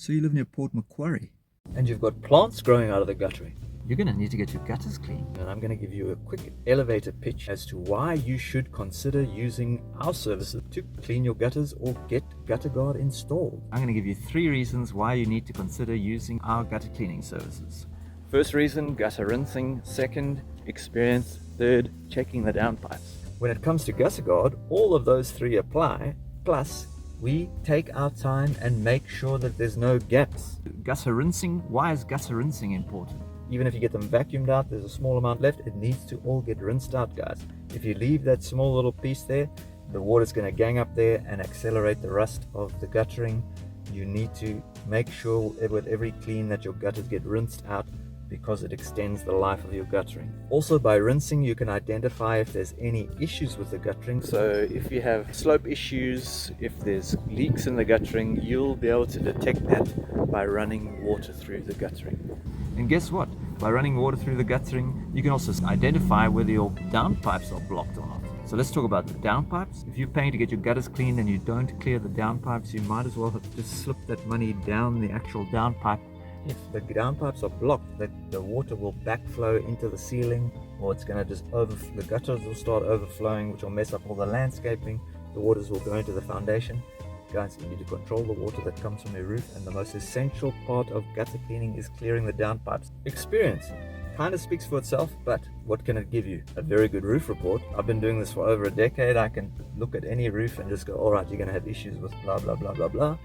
So you live near Port Macquarie? And you've got plants growing out of the guttering. You're going to need to get your gutters clean. And I'm going to give you a quick elevator pitch as to why you should consider using our services to clean your gutters or get GutterGuard installed. I'm going to give you 3 reasons why you need to consider using our gutter cleaning services. First reason, gutter rinsing. Second, experience. Third, checking the downpipes. When it comes to GutterGuard, all of those 3 apply, plus we take our time and make sure that there's no gaps. Gutter rinsing, why is gutter rinsing important? Even if you get them vacuumed out, there's a small amount left, it needs to all get rinsed out, guys. If you leave that small little piece there, the water's going to gang up there and accelerate the rust of the guttering. You need to make sure with every clean that your gutters get rinsed out, because it extends the life of your guttering. Also, by rinsing, you can identify if there's any issues with the guttering. So if you have slope issues, if there's leaks in the guttering, you'll be able to detect that by running water through the guttering. And guess what? By running water through the guttering, you can also identify whether your downpipes are blocked or not. So let's talk about the downpipes. If you're paying to get your gutters cleaned and you don't clear the downpipes, you might as well have just slipped that money down the actual downpipe. If the downpipes are blocked, the water will backflow into the ceiling, or it's going to just the gutters will start overflowing, which will mess up all the landscaping. The waters will go into the foundation. Guys, you need to control the water that comes from your roof, and the most essential part of gutter cleaning is clearing the downpipes. Experience kind of speaks for itself, but what can it give you? A very good roof report. I've been doing this for over a decade. I can look at any roof and just go, all right, you're going to have issues with blah, blah, blah, blah, blah.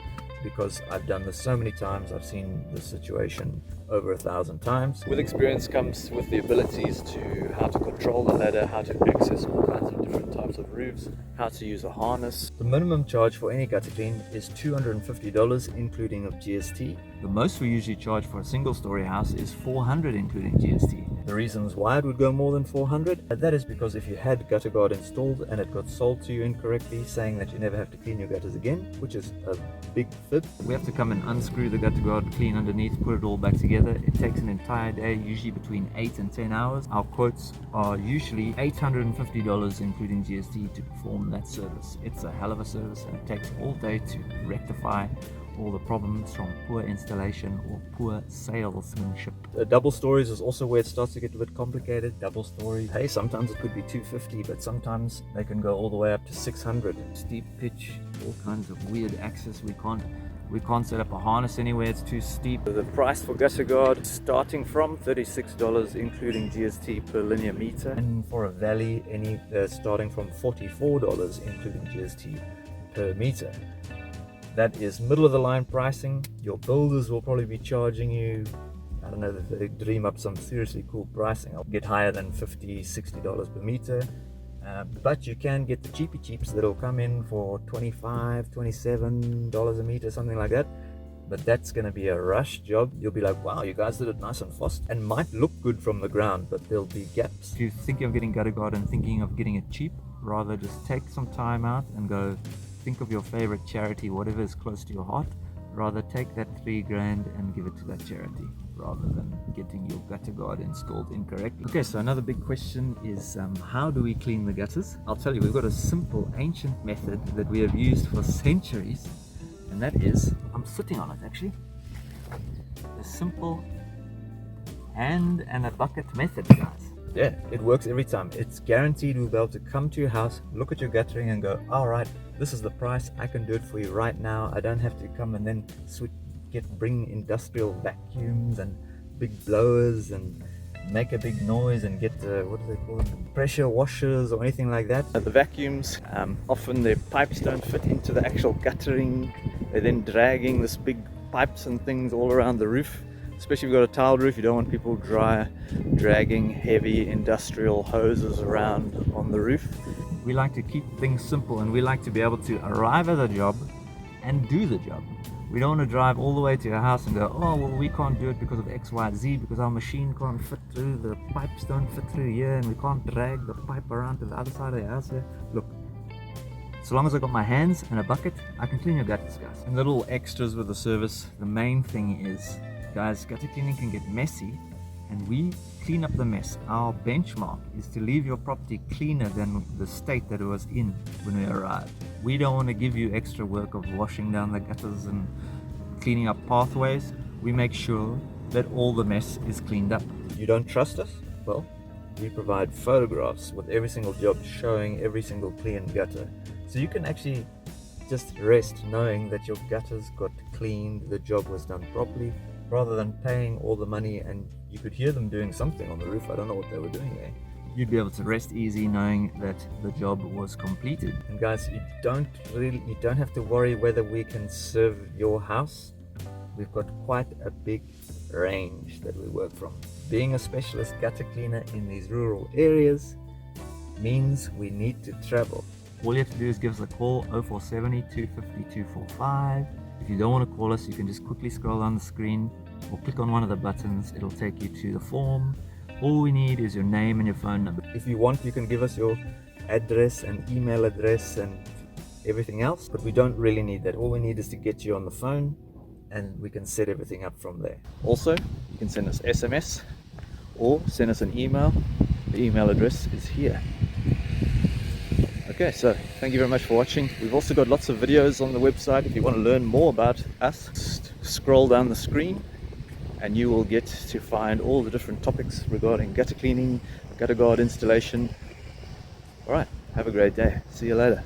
Because I've done this so many times, I've seen the situation over 1,000 times. With experience comes with the abilities to how to control the ladder, how to access all kinds of different types of roofs, how to use a harness. The minimum charge for any gutter clean is $250, including of GST. The most we usually charge for a single-story house is $400, including GST. The reasons why it would go more than $400, that is because if you had GutterGuard installed and it got sold to you incorrectly, saying that you never have to clean your gutters again, which is a big fib. We have to come and unscrew the GutterGuard, clean underneath, put it all back together. It takes an entire day, usually between 8 and 10 hours. Our quotes are usually $850, including GST, to perform that service. It's a hell of a service, and it takes all day to rectify all the problems from poor installation or poor salesmanship. Double stories is also where it starts to get a bit complicated. Double story, hey, sometimes it could be $250, but sometimes they can go all the way up to $600. Steep pitch, all kinds of weird access. We can't set up a harness anywhere, it's too steep. The price for GutterGuard starting from $36, including GST per linear meter, and for a valley, starting from $44, including GST per meter. That is middle of the line pricing. Your builders will probably be charging you, I don't know, if they dream up some seriously cool pricing, I'll get higher than $50, $60 per meter. But you can get the cheapies that'll come in for $25, $27 a meter, something like that. But that's going to be a rush job. You'll be like, wow, you guys did it nice and fast, and might look good from the ground, but there'll be gaps. If you're thinking of getting GutterGuard and thinking of getting it cheap, rather just take some time out and go think of your favorite charity, whatever is close to your heart. Rather take that $3,000 and give it to that charity, rather than getting your GutterGuard installed incorrectly. Okay, so another big question is how do we clean the gutters? I'll tell you, we've got a simple ancient method that we have used for centuries, and that is, I'm sitting on it actually, a simple hand and a bucket method, guys. Yeah, it works every time. It's guaranteed we'll be able to come to your house, look at your guttering and go, all right, this is the price, I can do it for you right now. I don't have to come and then bring industrial vacuums and big blowers and make a big noise and get what do they call them, pressure washers or anything like that. The vacuums, often their pipes don't fit into the actual guttering. They're then dragging this big pipes and things all around the roof. Especially if you've got a tiled roof, you don't want people dragging heavy industrial hoses around on the roof. We like to keep things simple, and we like to be able to arrive at the job and do the job. We don't want to drive all the way to your house and go, oh, well, we can't do it because of X, Y, Z, because our machine can't fit through, the pipes don't fit through here, and we can't drag the pipe around to the other side of the house here. Look, so long as I got my hands and a bucket, I can clean your gutters, guys. And little extras with the service, the main thing is, guys, gutter cleaning can get messy, and we clean up the mess. Our benchmark is to leave your property cleaner than the state that it was in when we arrived. We don't want to give you extra work of washing down the gutters and cleaning up pathways, we make sure that all the mess is cleaned up. You don't trust us? Well, we provide photographs with every single job showing every single clean gutter. So you can actually just rest knowing that your gutters got cleaned, the job was done properly, rather than paying all the money and you could hear them doing something on the roof. I don't know what they were doing there. You'd be able to rest easy knowing that the job was completed. And guys, you don't have to worry whether we can serve your house. We've got quite a big range that we work from. Being a specialist gutter cleaner in these rural areas means we need to travel. All you have to do is give us a call, 0470 250 245. If you don't want to call us, you can just quickly scroll down the screen or click on one of the buttons. It'll take you to the form. All we need is your name and your phone number. If you want, you can give us your address and email address and everything else, but we don't really need that. All we need is to get you on the phone and we can set everything up from there. Also, you can send us SMS or send us an email. The email address is here. Okay, so thank you very much for watching. We've also got lots of videos on the website. If you want to learn more about us, just scroll down the screen and you will get to find all the different topics regarding gutter cleaning, gutter guard installation. All right, have a great day. See you later.